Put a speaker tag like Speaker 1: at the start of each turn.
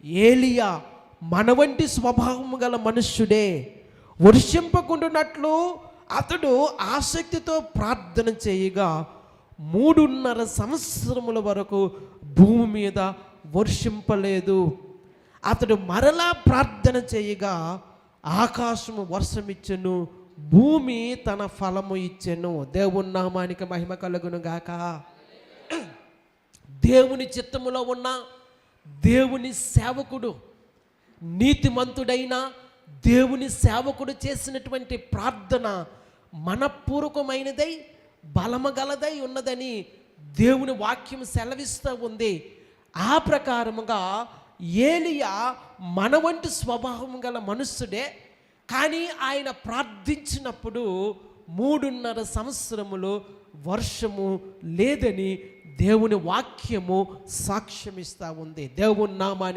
Speaker 1: ఏలియా మన వంటి స్వభావం గల మనుష్యుడే. వర్షింపకుండానట్లు అతడు ఆసక్తితో ప్రార్థన చేయగా 3.5 సంవత్సరముల వరకు భూమి మీద వర్షింపలేదు. అతడు మరలా ప్రార్థన చేయగా ఆకాశము వర్షమిచ్చెను, భూమి తన ఫలము ఇచ్చెను. దేవుని నామానికి మహిమ కలుగును గాక. దేవుని చిత్తములో ఉన్న దేవుని సేవకుడు, నీతిమంతుడైన దేవుని సేవకుడు చేసినటువంటి ప్రార్థన మనపూర్వకమైనదై బలమగలదై ఉన్నదని దేవుని వాక్యం సెలవిస్తూ ఉంది. ఆ ప్రకారముగా ఏలియా మన వంటి స్వభావం గల మనుష్యుడే, కానీ ఆయన ప్రార్థించినప్పుడు 3.5 సంవత్సరములు వర్షము లేదని దేవుని వాక్యము సాక్ష్యమిస్తూ ఉంది. దేవుని నామానికి